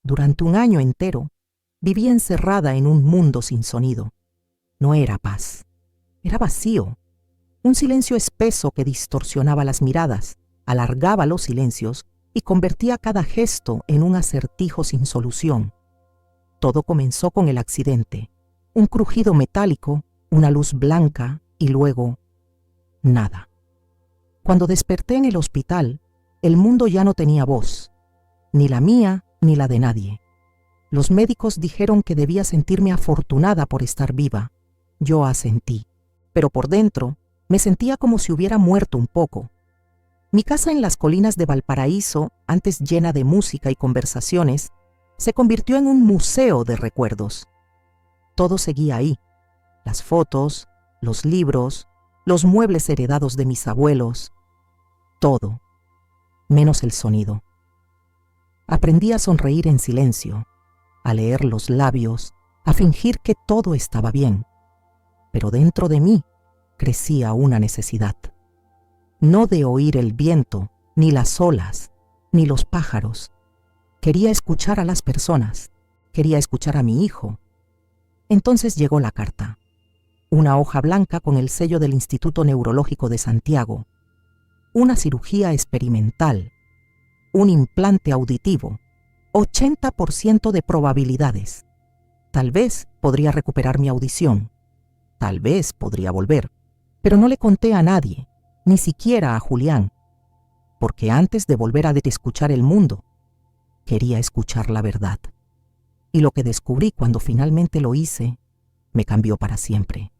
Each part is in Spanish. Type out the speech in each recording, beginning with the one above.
Durante un año entero, viví encerrada en un mundo sin sonido. No era paz, era vacío. Un silencio espeso que distorsionaba las miradas, alargaba los silencios y convertía cada gesto en un acertijo sin solución. Todo comenzó con el accidente, un crujido metálico, una luz blanca y luego nada. Cuando desperté en el hospital, el mundo ya no tenía voz, ni la mía ni la de nadie. Los médicos dijeron que debía sentirme afortunada por estar viva. Yo asentí, pero por dentro me sentía como si hubiera muerto un poco. Mi casa en las colinas de Valparaíso, antes llena de música y conversaciones, se convirtió en un museo de recuerdos. Todo seguía ahí: las fotos, los libros, los muebles heredados de mis abuelos, todo, menos el sonido. Aprendí a sonreír en silencio, a leer los labios, a fingir que todo estaba bien. Pero dentro de mí crecía una necesidad. No de oír el viento, ni las olas, ni los pájaros. Quería escuchar a las personas, quería escuchar a mi hijo. Entonces llegó la carta. Una hoja blanca con el sello del Instituto Neurológico de Santiago. Una cirugía experimental. Un implante auditivo. 80% de probabilidades. Tal vez podría recuperar mi audición. Tal vez podría volver. Pero no le conté a nadie, ni siquiera a Julián, porque antes de volver a escuchar el mundo, quería escuchar la verdad. Y lo que descubrí cuando finalmente lo hice, me cambió para siempre.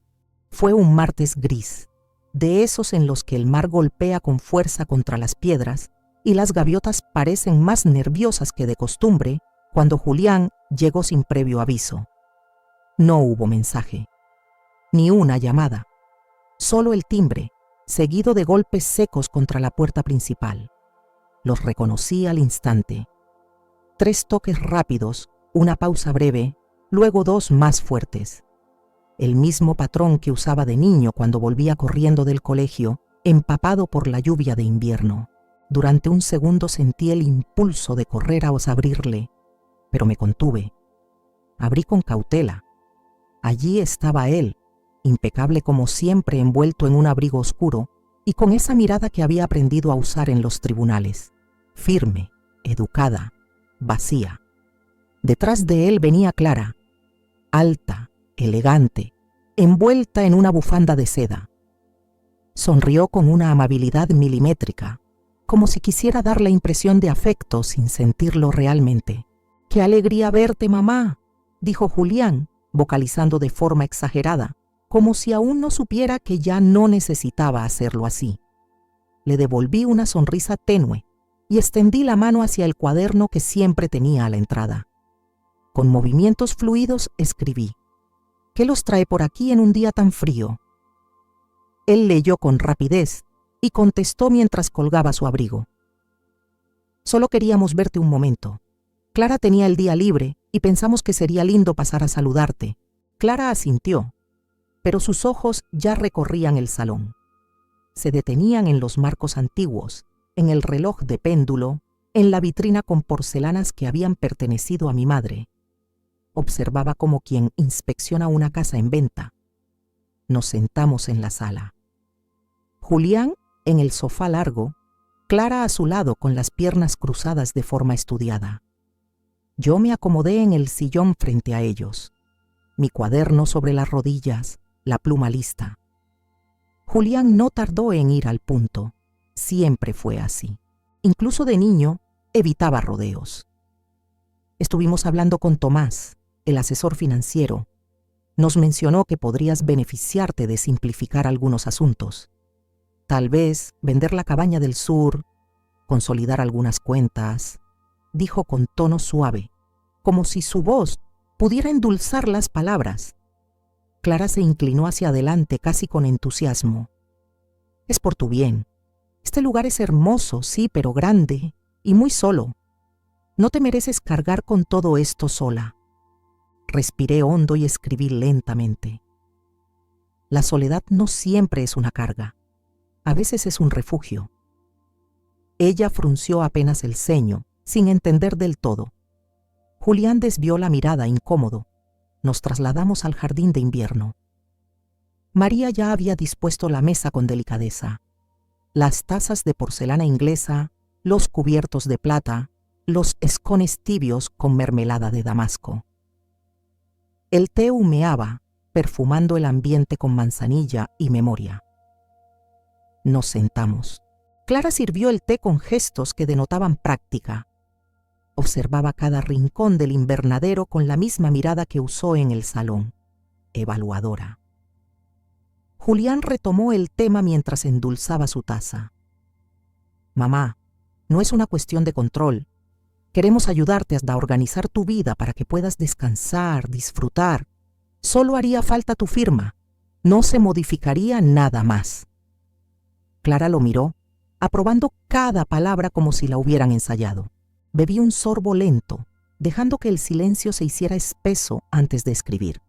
Fue un martes gris, de esos en los que el mar golpea con fuerza contra las piedras y las gaviotas parecen más nerviosas que de costumbre cuando Julián llegó sin previo aviso. No hubo mensaje, ni una llamada, solo el timbre, seguido de golpes secos contra la puerta principal. Los reconocí al instante. 3 toques rápidos, una pausa breve, luego 2 más fuertes. El mismo patrón que usaba de niño cuando volvía corriendo del colegio, empapado por la lluvia de invierno. Durante un segundo sentí el impulso de correr a abrirle, pero me contuve. Abrí con cautela. Allí estaba él, impecable como siempre, envuelto en un abrigo oscuro y con esa mirada que había aprendido a usar en los tribunales, firme, educada, vacía. Detrás de él venía Clara, alta, elegante, envuelta en una bufanda de seda. Sonrió con una amabilidad milimétrica, como si quisiera dar la impresión de afecto sin sentirlo realmente. «¡Qué alegría verte, mamá!», dijo Julián, vocalizando de forma exagerada, como si aún no supiera que ya no necesitaba hacerlo así. Le devolví una sonrisa tenue y extendí la mano hacia el cuaderno que siempre tenía a la entrada. Con movimientos fluidos escribí: «¿Qué los trae por aquí en un día tan frío?». Él leyó con rapidez y contestó mientras colgaba su abrigo: «Solo queríamos verte un momento. Clara tenía el día libre y pensamos que sería lindo pasar a saludarte». Clara asintió, pero sus ojos ya recorrían el salón. Se detenían en los marcos antiguos, en el reloj de péndulo, en la vitrina con porcelanas que habían pertenecido a mi madre. Observaba como quien inspecciona una casa en venta. Nos sentamos en la sala. Julián en el sofá largo, Clara a su lado con las piernas cruzadas de forma estudiada. Yo me acomodé en el sillón frente a ellos, mi cuaderno sobre las rodillas, la pluma lista. Julián no tardó en ir al punto. Siempre fue así. Incluso de niño evitaba rodeos. Estuvimos hablando con Tomás, el asesor financiero. Nos mencionó que podrías beneficiarte de simplificar algunos asuntos. Tal vez vender la cabaña del sur, consolidar algunas cuentas, dijo con tono suave, como si su voz pudiera endulzar las palabras. Clara se inclinó hacia adelante casi con entusiasmo. «Es por tu bien. Este lugar es hermoso, sí, pero grande y muy solo. No te mereces cargar con todo esto sola». Respiré hondo y escribí lentamente: «La soledad no siempre es una carga. A veces es un refugio». Ella frunció apenas el ceño, sin entender del todo. Julián desvió la mirada incómodo. Nos trasladamos al jardín de invierno. María ya había dispuesto la mesa con delicadeza. Las tazas de porcelana inglesa, los cubiertos de plata, los escones tibios con mermelada de damasco. El té humeaba, perfumando el ambiente con manzanilla y memoria. Nos sentamos. Clara sirvió el té con gestos que denotaban práctica. Observaba cada rincón del invernadero con la misma mirada que usó en el salón, evaluadora. Julián retomó el tema mientras endulzaba su taza. Mamá, no es una cuestión de control. Queremos ayudarte a organizar tu vida para que puedas descansar, disfrutar. Solo haría falta tu firma. No se modificaría nada más. Clara lo miró, aprobando cada palabra como si la hubieran ensayado. Bebí un sorbo lento, dejando que el silencio se hiciera espeso antes de escribir.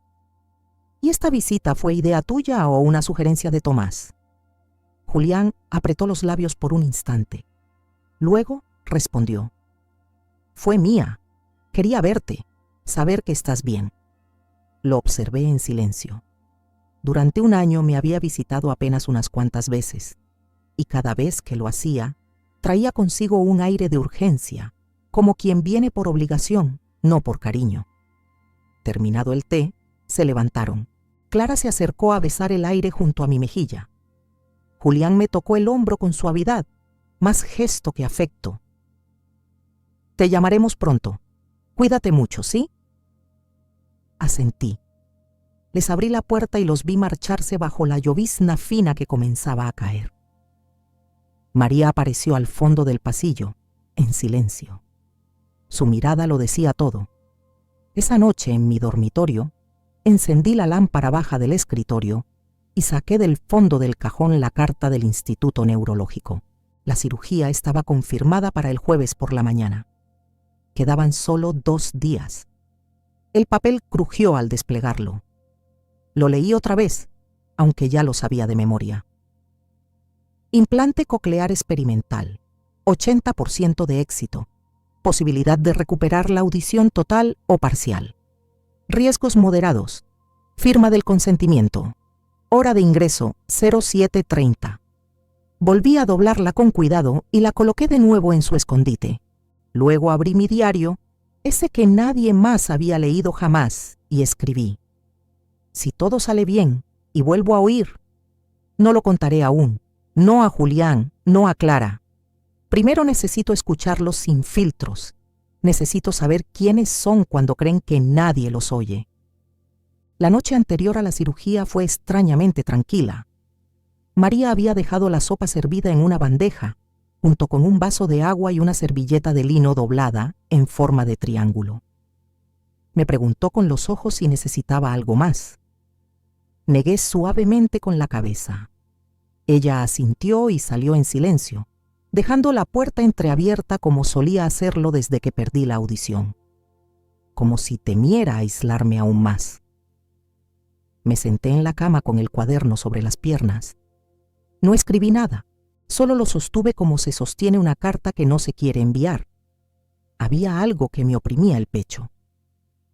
¿Y esta visita fue idea tuya o una sugerencia de Tomás? Julián apretó los labios por un instante. Luego respondió. Fue mía. Quería verte, saber que estás bien. Lo observé en silencio. Durante un año me había visitado apenas unas cuantas veces, y cada vez que lo hacía, traía consigo un aire de urgencia, como quien viene por obligación, no por cariño. Terminado el té, se levantaron. Clara se acercó a besar el aire junto a mi mejilla. Julián me tocó el hombro con suavidad, más gesto que afecto. Te llamaremos pronto. Cuídate mucho, ¿sí? Asentí. Les abrí la puerta y los vi marcharse bajo la llovizna fina que comenzaba a caer. María apareció al fondo del pasillo, en silencio. Su mirada lo decía todo. Esa noche, en mi dormitorio, encendí la lámpara baja del escritorio y saqué del fondo del cajón la carta del Instituto Neurológico. La cirugía estaba confirmada para el jueves por la mañana. Quedaban solo 2 días. El papel crujió al desplegarlo. Lo leí otra vez, aunque ya lo sabía de memoria. Implante coclear experimental. 80% de éxito. Posibilidad de recuperar la audición total o parcial. Riesgos moderados. Firma del consentimiento. Hora de ingreso 07:30. Volví a doblarla con cuidado y la coloqué de nuevo en su escondite. Luego abrí mi diario, ese que nadie más había leído jamás, y escribí. Si todo sale bien y vuelvo a oír, no lo contaré aún, no a Julián, no a Clara. Primero necesito escucharlos sin filtros. Necesito saber quiénes son cuando creen que nadie los oye. La noche anterior a la cirugía fue extrañamente tranquila. María había dejado la sopa servida en una bandeja, junto con un vaso de agua y una servilleta de lino doblada en forma de triángulo. Me preguntó con los ojos si necesitaba algo más. Negué suavemente con la cabeza. Ella asintió y salió en silencio, dejando la puerta entreabierta como solía hacerlo desde que perdí la audición, como si temiera aislarme aún más. Me senté en la cama con el cuaderno sobre las piernas. No escribí nada, solo lo sostuve como se sostiene una carta que no se quiere enviar. Había algo que me oprimía el pecho.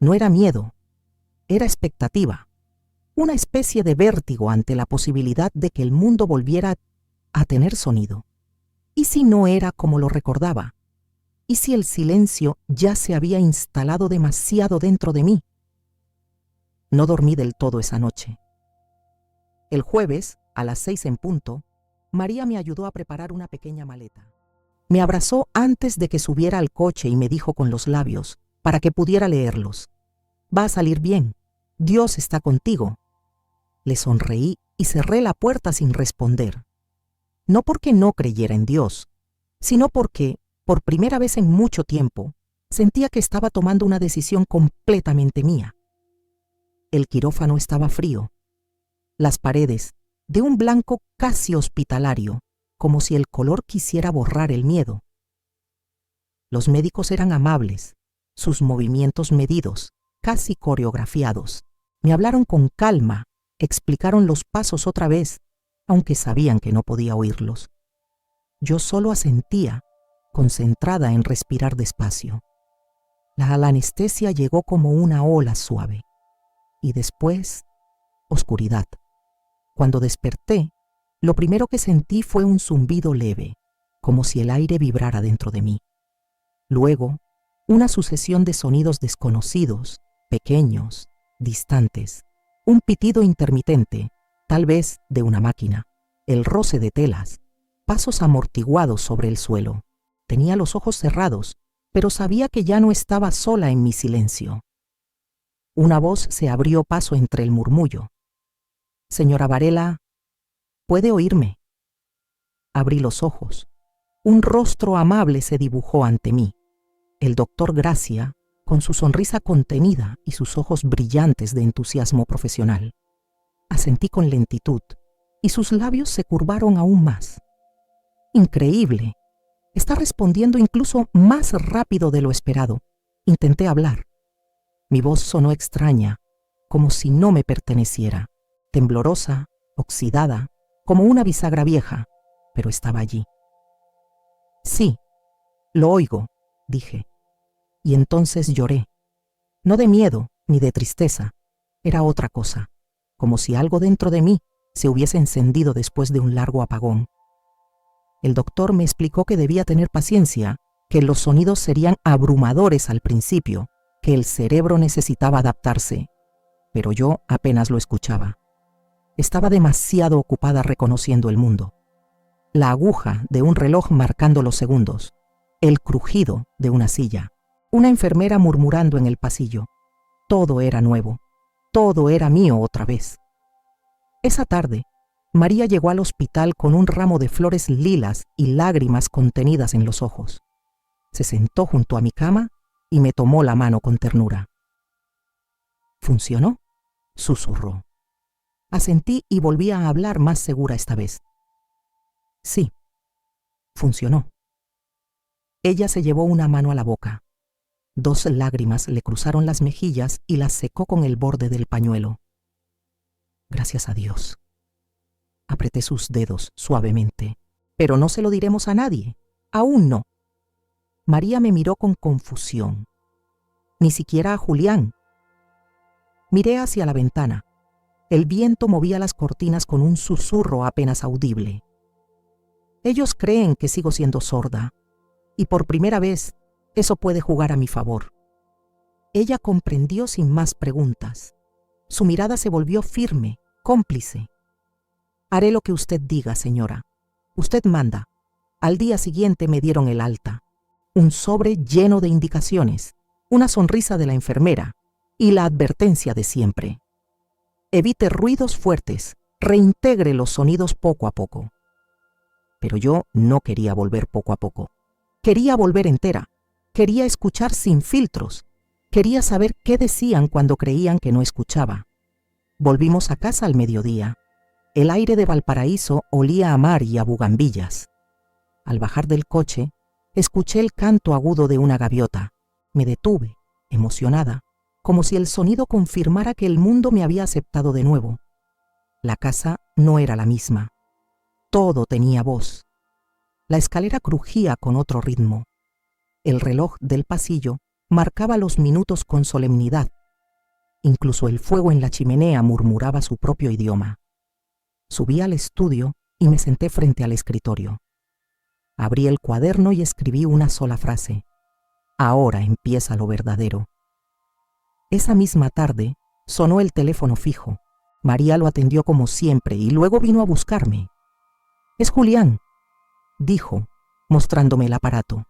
No era miedo, era expectativa, una especie de vértigo ante la posibilidad de que el mundo volviera a tener sonido. ¿Y si no era como lo recordaba? ¿Y si el silencio ya se había instalado demasiado dentro de mí? No dormí del todo esa noche. El jueves, a las 6 en punto, María me ayudó a preparar una pequeña maleta. Me abrazó antes de que subiera al coche y me dijo con los labios, para que pudiera leerlos: va a salir bien, Dios está contigo. Le sonreí y cerré la puerta sin responder. No porque no creyera en Dios, sino porque, por primera vez en mucho tiempo, sentía que estaba tomando una decisión completamente mía. El quirófano estaba frío. Las paredes, de un blanco casi hospitalario, como si el color quisiera borrar el miedo. Los médicos eran amables, sus movimientos medidos, casi coreografiados. Me hablaron con calma, explicaron los pasos otra vez, aunque sabían que no podía oírlos. Yo solo asentía, concentrada en respirar despacio. La anestesia llegó como una ola suave. Y después, oscuridad. Cuando desperté, lo primero que sentí fue un zumbido leve, como si el aire vibrara dentro de mí. Luego, una sucesión de sonidos desconocidos, pequeños, distantes, un pitido intermitente, tal vez de una máquina, el roce de telas, pasos amortiguados sobre el suelo. Tenía los ojos cerrados, pero sabía que ya no estaba sola en mi silencio. Una voz se abrió paso entre el murmullo. «Señora Varela, ¿puede oírme?» Abrí los ojos. Un rostro amable se dibujó ante mí. El doctor Gracia, con su sonrisa contenida y sus ojos brillantes de entusiasmo profesional. Asentí con lentitud y sus labios se curvaron aún más. Increíble. Está respondiendo incluso más rápido de lo esperado. Intenté hablar. Mi voz sonó extraña, como si no me perteneciera, temblorosa, oxidada, como una bisagra vieja, pero estaba allí. «Sí, lo oigo», dije. Y entonces lloré. No de miedo ni de tristeza, era otra cosa, como si algo dentro de mí se hubiese encendido después de un largo apagón. El doctor me explicó que debía tener paciencia, que los sonidos serían abrumadores al principio, que el cerebro necesitaba adaptarse, pero yo apenas lo escuchaba. Estaba demasiado ocupada reconociendo el mundo. La aguja de un reloj marcando los segundos, el crujido de una silla, una enfermera murmurando en el pasillo. Todo era nuevo, todo era mío otra vez. Esa tarde, María llegó al hospital con un ramo de flores lilas y lágrimas contenidas en los ojos. Se sentó junto a mi cama y me tomó la mano con ternura. «¿Funcionó?», susurró. Asentí y volví a hablar más segura esta vez. «Sí, funcionó». Ella se llevó una mano a la boca. 2 lágrimas le cruzaron las mejillas y las secó con el borde del pañuelo. «Gracias a Dios». Apreté sus dedos suavemente. «Pero no se lo diremos a nadie. Aún no». María me miró con confusión. «Ni siquiera a Julián». Miré hacia la ventana. El viento movía las cortinas con un susurro apenas audible. Ellos creen que sigo siendo sorda, y por primera vez eso puede jugar a mi favor. Ella comprendió sin más preguntas. Su mirada se volvió firme, cómplice. «Haré lo que usted diga, señora. Usted manda». Al día siguiente me dieron el alta. Un sobre lleno de indicaciones, una sonrisa de la enfermera y la advertencia de siempre. Evite ruidos fuertes, reintegre los sonidos poco a poco. Pero yo no quería volver poco a poco. Quería volver entera. Quería escuchar sin filtros. Quería saber qué decían cuando creían que no escuchaba. Volvimos a casa al mediodía. El aire de Valparaíso olía a mar y a bugambillas. Al bajar del coche, escuché el canto agudo de una gaviota. Me detuve, emocionada, como si el sonido confirmara que el mundo me había aceptado de nuevo. La casa no era la misma. Todo tenía voz. La escalera crujía con otro ritmo. El reloj del pasillo marcaba los minutos con solemnidad. Incluso el fuego en la chimenea murmuraba su propio idioma. Subí al estudio y me senté frente al escritorio. Abrí el cuaderno y escribí una sola frase. «Ahora empieza lo verdadero». Esa misma tarde sonó el teléfono fijo. María lo atendió como siempre y luego vino a buscarme. «Es Julián», dijo, mostrándome el aparato.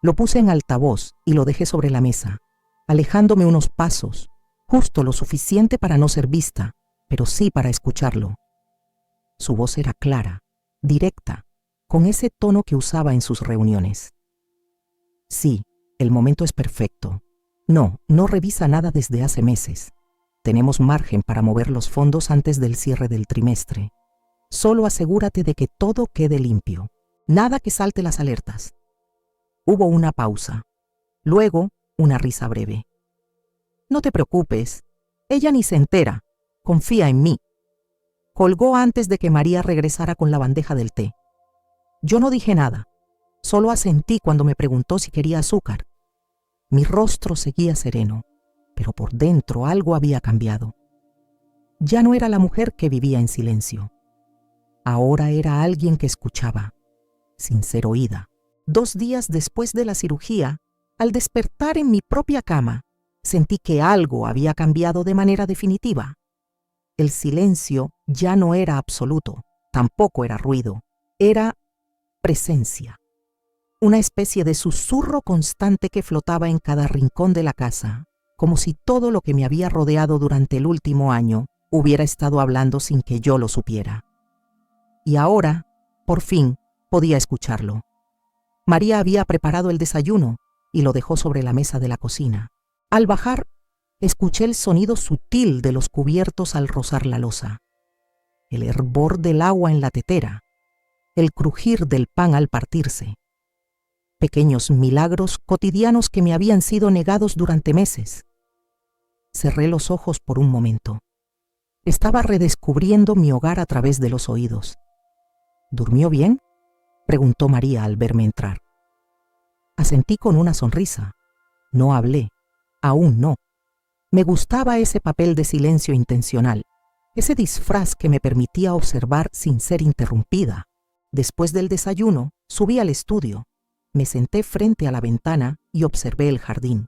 Lo puse en altavoz y lo dejé sobre la mesa, alejándome unos pasos, justo lo suficiente para no ser vista, pero sí para escucharlo. Su voz era clara, directa, con ese tono que usaba en sus reuniones. «Sí, el momento es perfecto. No revisa nada desde hace meses. Tenemos margen para mover los fondos antes del cierre del trimestre. Solo asegúrate de que todo quede limpio. Nada que salte las alertas». Hubo una pausa. Luego, una risa breve. «No te preocupes. Ella ni se entera. Confía en mí». Colgó antes de que María regresara con la bandeja del té. Yo no dije nada. Solo asentí cuando me preguntó si quería azúcar. Mi rostro seguía sereno, pero por dentro algo había cambiado. Ya no era la mujer que vivía en silencio. Ahora era alguien que escuchaba, sin ser oída. 2 días después de la cirugía, al despertar en mi propia cama, sentí que algo había cambiado de manera definitiva. El silencio ya no era absoluto, tampoco era ruido, era presencia. Una especie de susurro constante que flotaba en cada rincón de la casa, como si todo lo que me había rodeado durante el último año hubiera estado hablando sin que yo lo supiera. Y ahora, por fin, podía escucharlo. María había preparado el desayuno y lo dejó sobre la mesa de la cocina. Al bajar, escuché el sonido sutil de los cubiertos al rozar la loza, el hervor del agua en la tetera, el crujir del pan al partirse. Pequeños milagros cotidianos que me habían sido negados durante meses. Cerré los ojos por un momento. Estaba redescubriendo mi hogar a través de los oídos. ¿Durmió bien?, preguntó María al verme entrar. Asentí con una sonrisa. No hablé. Aún no. Me gustaba ese papel de silencio intencional, ese disfraz que me permitía observar sin ser interrumpida. Después del desayuno, subí al estudio. Me senté frente a la ventana y observé el jardín.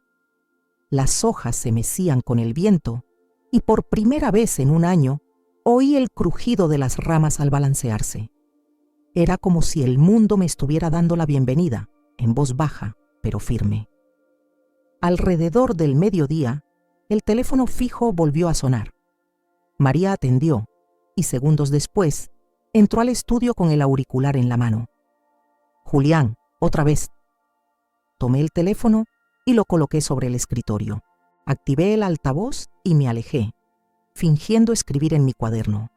Las hojas se mecían con el viento y por primera vez en un año oí el crujido de las ramas al balancearse. Era como si el mundo me estuviera dando la bienvenida, en voz baja, pero firme. Alrededor del mediodía, el teléfono fijo volvió a sonar. María atendió y segundos después entró al estudio con el auricular en la mano. Julián, otra vez. Tomé el teléfono y lo coloqué sobre el escritorio. Activé el altavoz y me alejé, fingiendo escribir en mi cuaderno.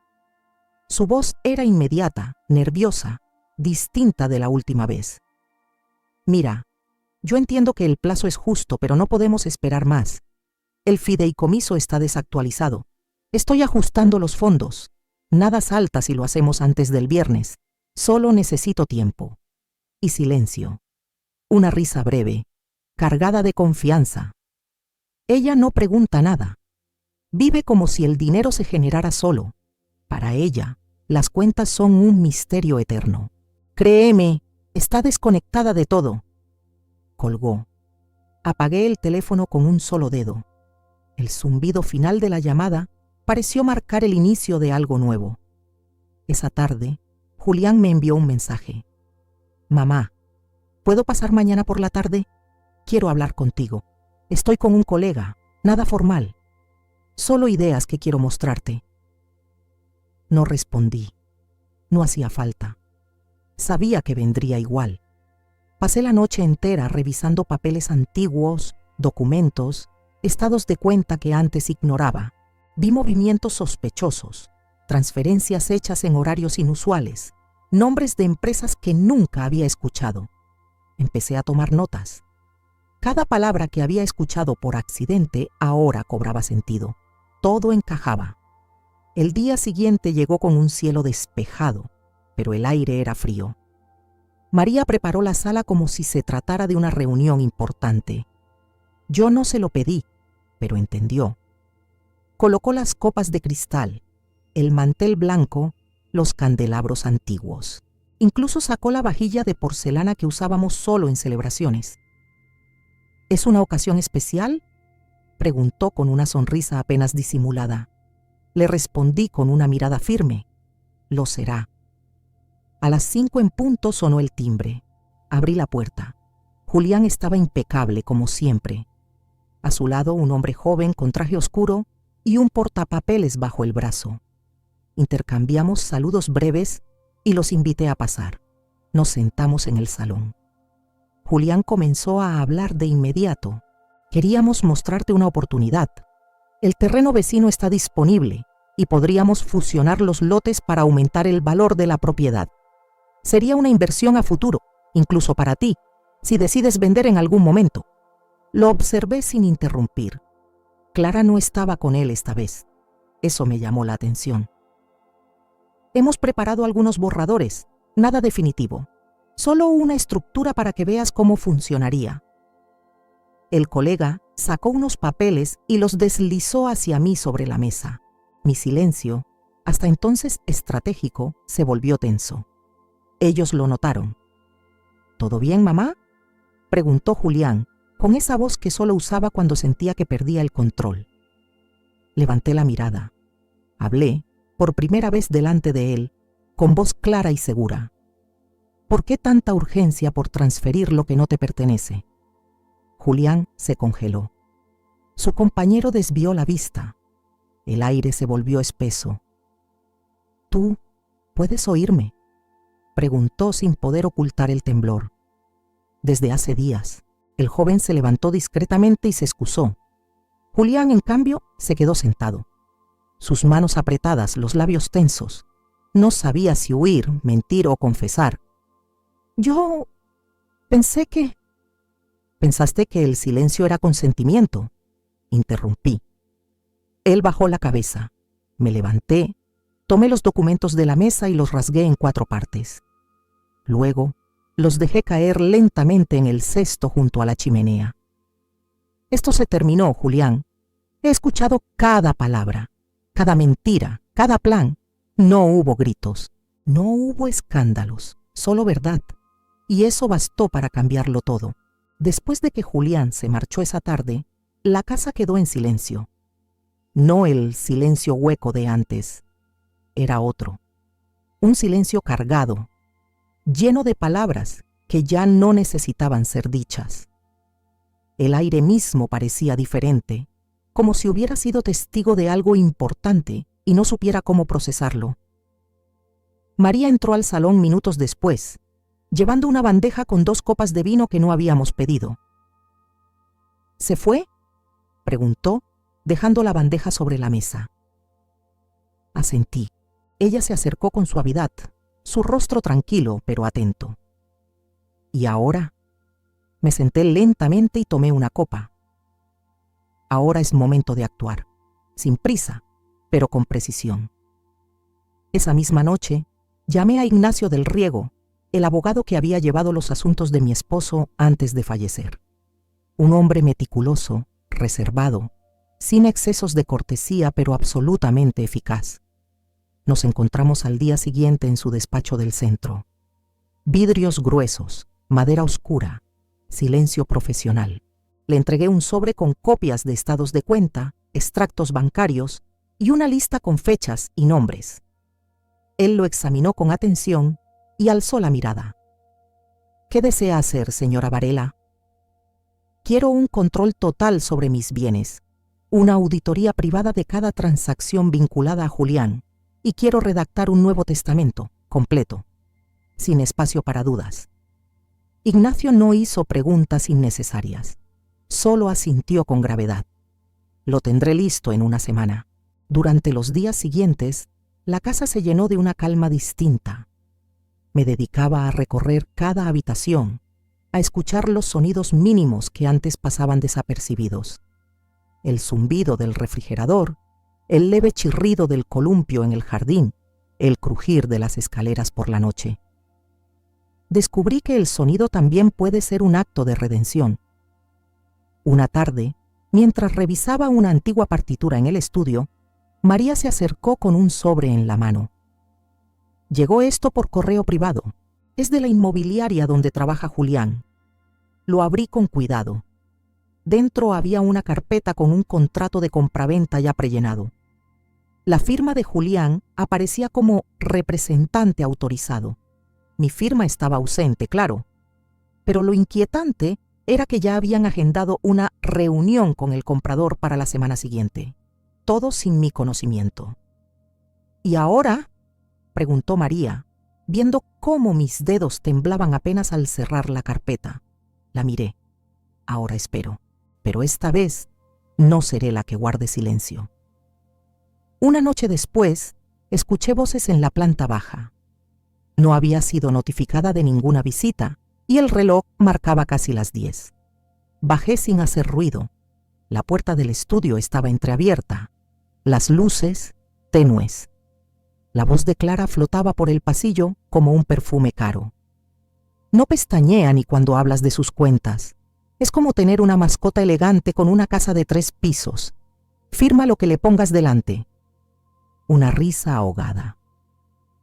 Su voz era inmediata, nerviosa, distinta de la última vez. Mira, yo entiendo que el plazo es justo, pero no podemos esperar más. El fideicomiso está desactualizado. Estoy ajustando los fondos. Nada salta si lo hacemos antes del viernes. Solo necesito tiempo. Y silencio. Una risa breve, cargada de confianza. Ella no pregunta nada. Vive como si el dinero se generara solo. Para ella, las cuentas son un misterio eterno. Créeme, está desconectada de todo. Colgó. Apagué el teléfono con un solo dedo. El zumbido final de la llamada pareció marcar el inicio de algo nuevo. Esa tarde, Julián me envió un mensaje. Mamá, ¿puedo pasar mañana por la tarde? Quiero hablar contigo. Estoy con un colega, nada formal. Solo ideas que quiero mostrarte. No respondí. No hacía falta. Sabía que vendría igual. Pasé la noche entera revisando papeles antiguos, documentos, estados de cuenta que antes ignoraba. Vi movimientos sospechosos, transferencias hechas en horarios inusuales, nombres de empresas que nunca había escuchado. Empecé a tomar notas. Cada palabra que había escuchado por accidente ahora cobraba sentido. Todo encajaba. El día siguiente llegó con un cielo despejado, pero el aire era frío. María preparó la sala como si se tratara de una reunión importante. Yo no se lo pedí, pero entendió. Colocó las copas de cristal, el mantel blanco, los candelabros antiguos. Incluso sacó la vajilla de porcelana que usábamos solo en celebraciones. ¿Es una ocasión especial?, preguntó con una sonrisa apenas disimulada. Le respondí con una mirada firme. Lo será. A las 5 en punto sonó el timbre. Abrí la puerta. Julián estaba impecable, como siempre. A su lado, un hombre joven con traje oscuro y un portapapeles bajo el brazo. Intercambiamos saludos breves y los invité a pasar. Nos sentamos en el salón. Julián comenzó a hablar de inmediato. Queríamos mostrarte una oportunidad. El terreno vecino está disponible y podríamos fusionar los lotes para aumentar el valor de la propiedad. Sería una inversión a futuro, incluso para ti, si decides vender en algún momento. Lo observé sin interrumpir. Clara no estaba con él esta vez. Eso me llamó la atención. Hemos preparado algunos borradores, nada definitivo. Solo una estructura para que veas cómo funcionaría. El colega sacó unos papeles y los deslizó hacia mí sobre la mesa. Mi silencio, hasta entonces estratégico, se volvió tenso. Ellos lo notaron. ¿Todo bien, mamá?, preguntó Julián, con esa voz que solo usaba cuando sentía que perdía el control. Levanté la mirada. Hablé, por primera vez delante de él, con voz clara y segura. ¿Por qué tanta urgencia por transferir lo que no te pertenece? Julián se congeló. Su compañero desvió la vista. El aire se volvió espeso. ¿Tú puedes oírme?, preguntó sin poder ocultar el temblor. Desde hace días. El joven se levantó discretamente y se excusó. Julián, en cambio, se quedó sentado. Sus manos apretadas, los labios tensos. No sabía si huir, mentir o confesar. Yo pensé que... ¿Pensaste que el silencio era consentimiento?, interrumpí. Él bajó la cabeza. Me levanté, tomé los documentos de la mesa y los rasgué en 4 partes. Luego, los dejé caer lentamente en el cesto junto a la chimenea. Esto se terminó, Julián. He escuchado cada palabra, cada mentira, cada plan. No hubo gritos, no hubo escándalos, solo verdad. Y eso bastó para cambiarlo todo. Después de que Julián se marchó esa tarde, la casa quedó en silencio. No el silencio hueco de antes, era otro. Un silencio cargado, lleno de palabras que ya no necesitaban ser dichas. El aire mismo parecía diferente, como si hubiera sido testigo de algo importante y no supiera cómo procesarlo. María entró al salón minutos después, llevando una bandeja con 2 copas de vino que no habíamos pedido. ¿Se fue?, preguntó, dejando la bandeja sobre la mesa. Asentí. Ella se acercó con suavidad, su rostro tranquilo pero atento. ¿Y ahora? Me senté lentamente y tomé una copa. Ahora es momento de actuar, sin prisa, pero con precisión. Esa misma noche, llamé a Ignacio del Riego, el abogado que había llevado los asuntos de mi esposo antes de fallecer. Un hombre meticuloso, reservado, sin excesos de cortesía, pero absolutamente eficaz. Nos encontramos al día siguiente en su despacho del centro. Vidrios gruesos, madera oscura, silencio profesional. Le entregué un sobre con copias de estados de cuenta, extractos bancarios y una lista con fechas y nombres. Él lo examinó con atención y alzó la mirada. ¿Qué desea hacer, señora Varela? Quiero un control total sobre mis bienes, una auditoría privada de cada transacción vinculada a Julián, y quiero redactar un nuevo testamento, completo, sin espacio para dudas. Ignacio no hizo preguntas innecesarias, solo asintió con gravedad. Lo tendré listo en una semana. Durante los días siguientes, la casa se llenó de una calma distinta. Me dedicaba a recorrer cada habitación, a escuchar los sonidos mínimos que antes pasaban desapercibidos. El zumbido del refrigerador, el leve chirrido del columpio en el jardín, el crujir de las escaleras por la noche. Descubrí que el sonido también puede ser un acto de redención. Una tarde, mientras revisaba una antigua partitura en el estudio, María se acercó con un sobre en la mano. Llegó esto por correo privado. Es de la inmobiliaria donde trabaja Julián. Lo abrí con cuidado. Dentro había una carpeta con un contrato de compraventa ya prellenado. La firma de Julián aparecía como representante autorizado. Mi firma estaba ausente, claro. Pero lo inquietante era que ya habían agendado una reunión con el comprador para la semana siguiente. Todo sin mi conocimiento. ¿Y ahora?, preguntó María, viendo cómo mis dedos temblaban apenas al cerrar la carpeta. La miré. Ahora espero. Pero esta vez no seré la que guarde silencio. Una noche después, escuché voces en la planta baja. No había sido notificada de ninguna visita y el reloj marcaba casi las 10. Bajé sin hacer ruido. La puerta del estudio estaba entreabierta. Las luces, tenues. La voz de Clara flotaba por el pasillo como un perfume caro. No pestañea ni cuando hablas de sus cuentas. Es como tener una mascota elegante con una casa de 3 pisos. Firma lo que le pongas delante. Una risa ahogada.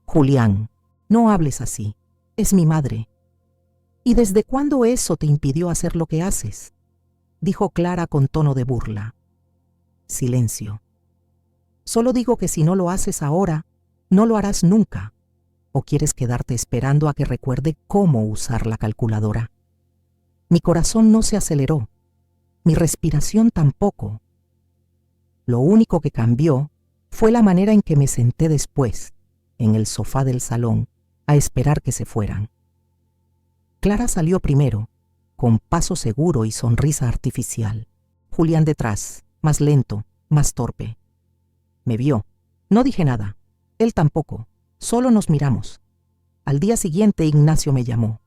Julián, no hables así. Es mi madre. ¿Y desde cuándo eso te impidió hacer lo que haces?, dijo Clara con tono de burla. Silencio. Solo digo que si no lo haces ahora, no lo harás nunca. ¿O quieres quedarte esperando a que recuerde cómo usar la calculadora? Mi corazón no se aceleró, mi respiración tampoco. Lo único que cambió fue la manera en que me senté después, en el sofá del salón, a esperar que se fueran. Clara salió primero, con paso seguro y sonrisa artificial. Julián detrás, más lento, más torpe. Me vio. No dije nada. Él tampoco. Solo nos miramos. Al día siguiente Ignacio me llamó.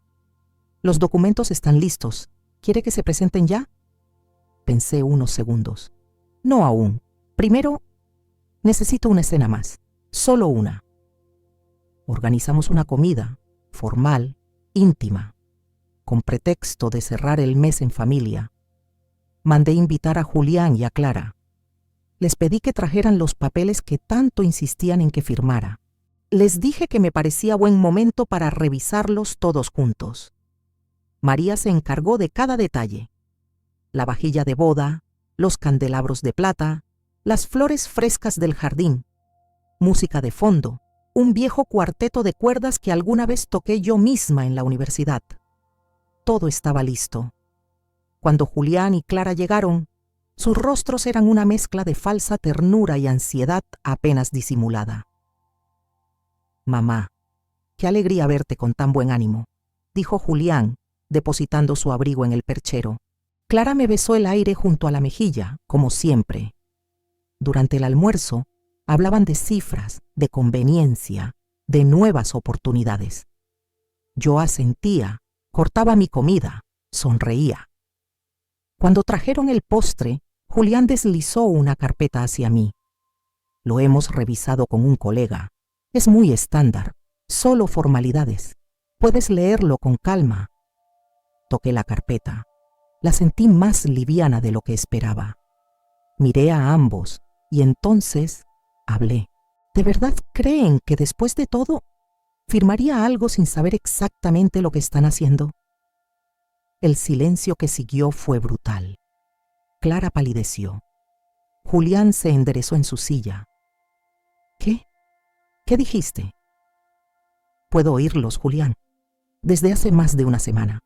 Los documentos están listos. ¿Quiere que se presenten ya? Pensé unos segundos. No aún. Primero, necesito una escena más. Solo una. Organizamos una comida, formal, íntima, con pretexto de cerrar el mes en familia. Mandé invitar a Julián y a Clara. Les pedí que trajeran los papeles que tanto insistían en que firmara. Les dije que me parecía buen momento para revisarlos todos juntos. María se encargó de cada detalle: la vajilla de boda, los candelabros de plata, las flores frescas del jardín, música de fondo, un viejo cuarteto de cuerdas que alguna vez toqué yo misma en la universidad. Todo estaba listo. Cuando Julián y Clara llegaron, sus rostros eran una mezcla de falsa ternura y ansiedad apenas disimulada. «Mamá, qué alegría verte con tan buen ánimo», dijo Julián, depositando su abrigo en el perchero. Clara me besó el aire junto a la mejilla, como siempre. Durante el almuerzo, hablaban de cifras, de conveniencia, de nuevas oportunidades. Yo asentía, cortaba mi comida, sonreía. Cuando trajeron el postre, Julián deslizó una carpeta hacia mí. Lo hemos revisado con un colega. Es muy estándar, solo formalidades. Puedes leerlo con calma. Toqué la carpeta. La sentí más liviana de lo que esperaba. Miré a ambos y entonces hablé. ¿De verdad creen que después de todo firmaría algo sin saber exactamente lo que están haciendo? El silencio que siguió fue brutal. Clara palideció. Julián se enderezó en su silla. ¿Qué? ¿Qué dijiste? Puedo oírlos, Julián. Desde hace más de una semana.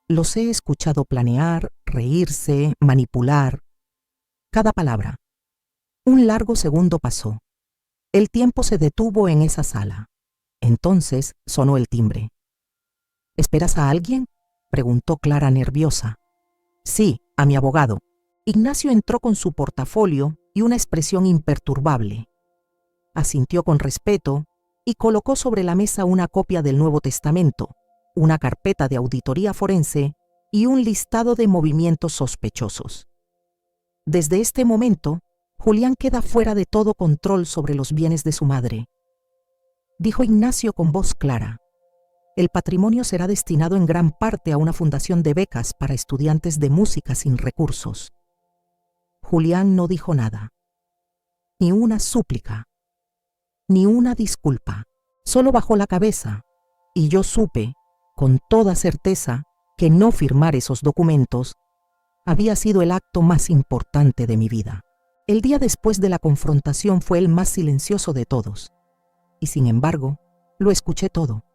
Los he escuchado planear, reírse, manipular. Cada palabra. Un largo segundo pasó. El tiempo se detuvo en esa sala. Entonces sonó el timbre. ¿Esperas a alguien?, preguntó Clara nerviosa. Sí, a mi abogado. Ignacio entró con su portafolio y una expresión imperturbable. Asintió con respeto y colocó sobre la mesa una copia del Nuevo Testamento, una carpeta de auditoría forense y un listado de movimientos sospechosos. Desde este momento, Julián queda fuera de todo control sobre los bienes de su madre, dijo Ignacio con voz clara. El patrimonio será destinado en gran parte a una fundación de becas para estudiantes de música sin recursos. Julián no dijo nada, ni una súplica, ni una disculpa. Solo bajó la cabeza y yo supe, con toda certeza, que no firmar esos documentos había sido el acto más importante de mi vida. El día después de la confrontación fue el más silencioso de todos, y sin embargo, lo escuché todo.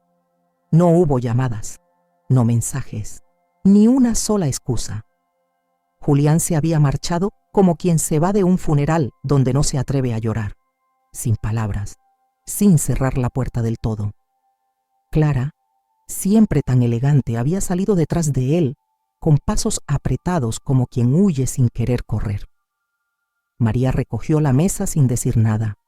No hubo llamadas, no mensajes, ni una sola excusa. Julián se había marchado como quien se va de un funeral donde no se atreve a llorar, sin palabras, sin cerrar la puerta del todo. Clara, siempre tan elegante, había salido detrás de él, con pasos apretados como quien huye sin querer correr. María recogió la mesa sin decir nada.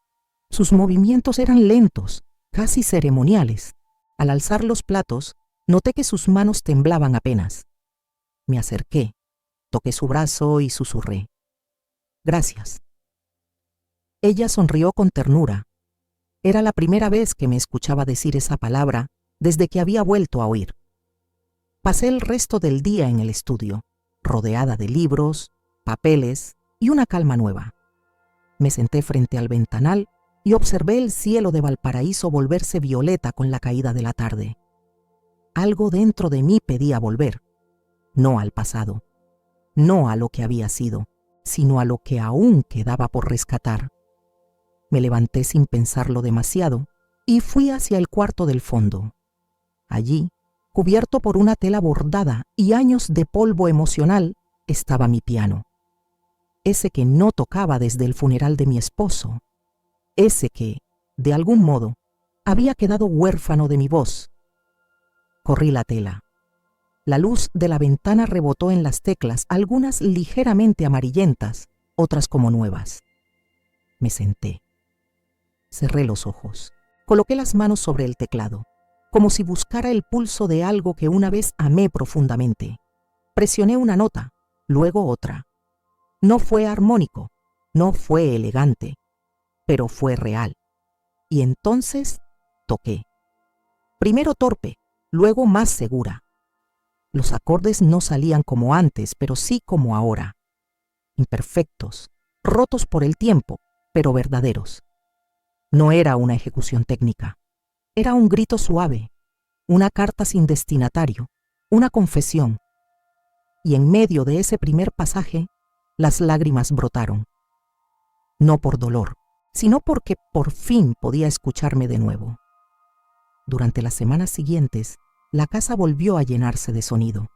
Sus movimientos eran lentos, casi ceremoniales. Al alzar los platos, noté que sus manos temblaban apenas. Me acerqué, toqué su brazo y susurré: «Gracias». Ella sonrió con ternura. Era la primera vez que me escuchaba decir esa palabra desde que había vuelto a oír. Pasé el resto del día en el estudio, rodeada de libros, papeles y una calma nueva. Me senté frente al ventanal y observé el cielo de Valparaíso volverse violeta con la caída de la tarde. Algo dentro de mí pedía volver, no al pasado, no a lo que había sido, sino a lo que aún quedaba por rescatar. Me levanté sin pensarlo demasiado y fui hacia el cuarto del fondo. Allí, cubierto por una tela bordada y años de polvo emocional, estaba mi piano. Ese que no tocaba desde el funeral de mi esposo. Ese que, de algún modo, había quedado huérfano de mi voz. Corrí la tela. La luz de la ventana rebotó en las teclas, algunas ligeramente amarillentas, otras como nuevas. Me senté. Cerré los ojos. Coloqué las manos sobre el teclado, como si buscara el pulso de algo que una vez amé profundamente. Presioné una nota, luego otra. No fue armónico, no fue elegante, pero fue real. Y entonces toqué. Primero torpe, luego más segura. Los acordes no salían como antes, pero sí como ahora. Imperfectos, rotos por el tiempo, pero verdaderos. No era una ejecución técnica. Era un grito suave, una carta sin destinatario, una confesión. Y en medio de ese primer pasaje, las lágrimas brotaron. No por dolor, sino porque por fin podía escucharme de nuevo. Durante las semanas siguientes, la casa volvió a llenarse de sonido.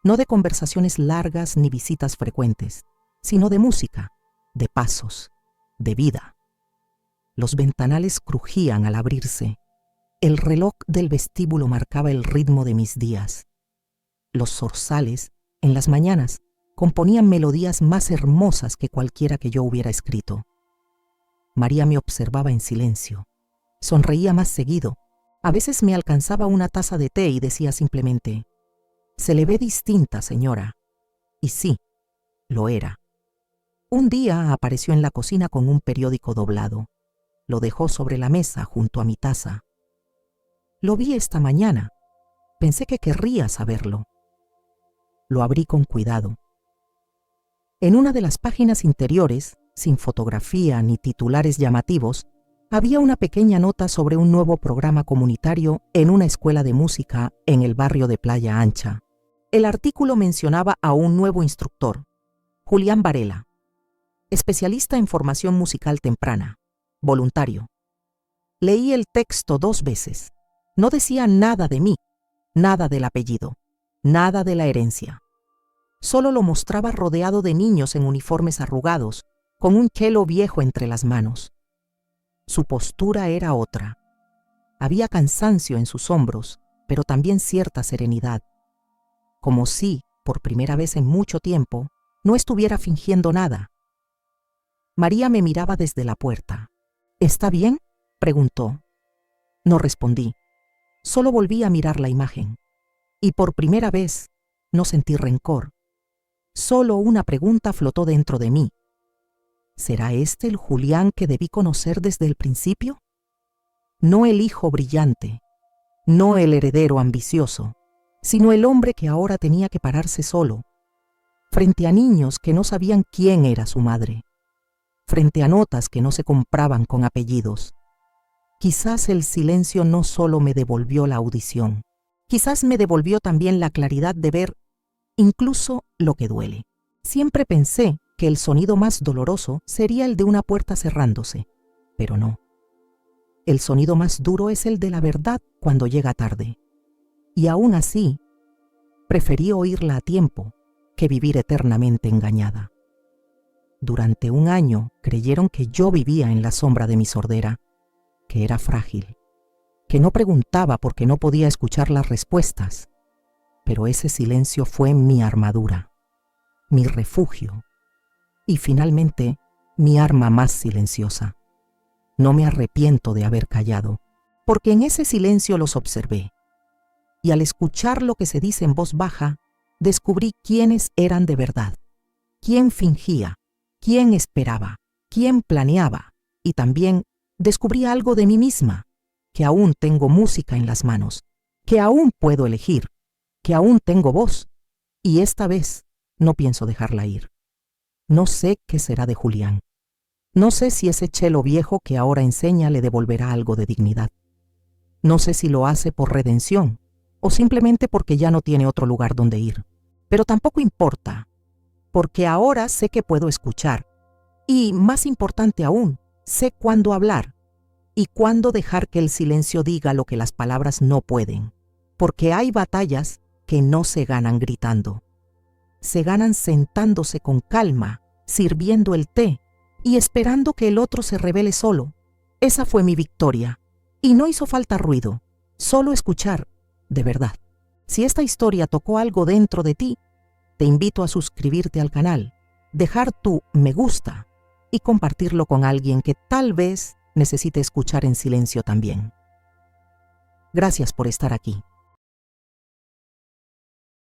No de conversaciones largas ni visitas frecuentes, sino de música, de pasos, de vida. Los ventanales crujían al abrirse. El reloj del vestíbulo marcaba el ritmo de mis días. Los zorzales, en las mañanas, componían melodías más hermosas que cualquiera que yo hubiera escrito. María me observaba en silencio. Sonreía más seguido. A veces me alcanzaba una taza de té y decía simplemente: «Se le ve distinta, señora». Y sí, lo era. Un día apareció en la cocina con un periódico doblado. Lo dejó sobre la mesa junto a mi taza. «Lo vi esta mañana. Pensé que querría saberlo». Lo abrí con cuidado. En una de las páginas interiores, sin fotografía ni titulares llamativos, había una pequeña nota sobre un nuevo programa comunitario en una escuela de música en el barrio de Playa Ancha. El artículo mencionaba a un nuevo instructor, Julián Varela, especialista en formación musical temprana, voluntario. Leí el texto 2 veces. No decía nada de mí, nada del apellido, nada de la herencia. Solo lo mostraba rodeado de niños en uniformes arrugados, con un cello viejo entre las manos. Su postura era otra. Había cansancio en sus hombros, pero también cierta serenidad. Como si, por primera vez en mucho tiempo, no estuviera fingiendo nada. María me miraba desde la puerta. «¿Está bien?», preguntó. No respondí. Solo volví a mirar la imagen. Y por primera vez no sentí rencor. Solo una pregunta flotó dentro de mí. ¿Será este el Julián que debí conocer desde el principio? No el hijo brillante, no el heredero ambicioso, sino el hombre que ahora tenía que pararse solo, frente a niños que no sabían quién era su madre, frente a notas que no se compraban con apellidos. Quizás el silencio no solo me devolvió la audición, quizás me devolvió también la claridad de ver incluso lo que duele. Siempre pensé que el sonido más doloroso sería el de una puerta cerrándose, pero no. El sonido más duro es el de la verdad cuando llega tarde. Y aún así, preferí oírla a tiempo que vivir eternamente engañada. Durante un año creyeron que yo vivía en la sombra de mi sordera, que era frágil, que no preguntaba porque no podía escuchar las respuestas, pero ese silencio fue mi armadura, mi refugio y finalmente mi arma más silenciosa. No me arrepiento de haber callado, porque en ese silencio los observé, y al escuchar lo que se dice en voz baja, descubrí quiénes eran de verdad, quién fingía, quién esperaba, quién planeaba, y también descubrí algo de mí misma, que aún tengo música en las manos, que aún puedo elegir, que aún tengo voz, y esta vez no pienso dejarla ir. No sé qué será de Julián. No sé si ese chelo viejo que ahora enseña le devolverá algo de dignidad. No sé si lo hace por redención o simplemente porque ya no tiene otro lugar donde ir. Pero tampoco importa, porque ahora sé que puedo escuchar. Y, más importante aún, sé cuándo hablar y cuándo dejar que el silencio diga lo que las palabras no pueden. Porque hay batallas que no se ganan gritando. Se ganan sentándose con calma, sirviendo el té y esperando que el otro se revele solo. Esa fue mi victoria. Y no hizo falta ruido, solo escuchar, de verdad. Si esta historia tocó algo dentro de ti, te invito a suscribirte al canal, dejar tu me gusta y compartirlo con alguien que tal vez necesite escuchar en silencio también. Gracias por estar aquí.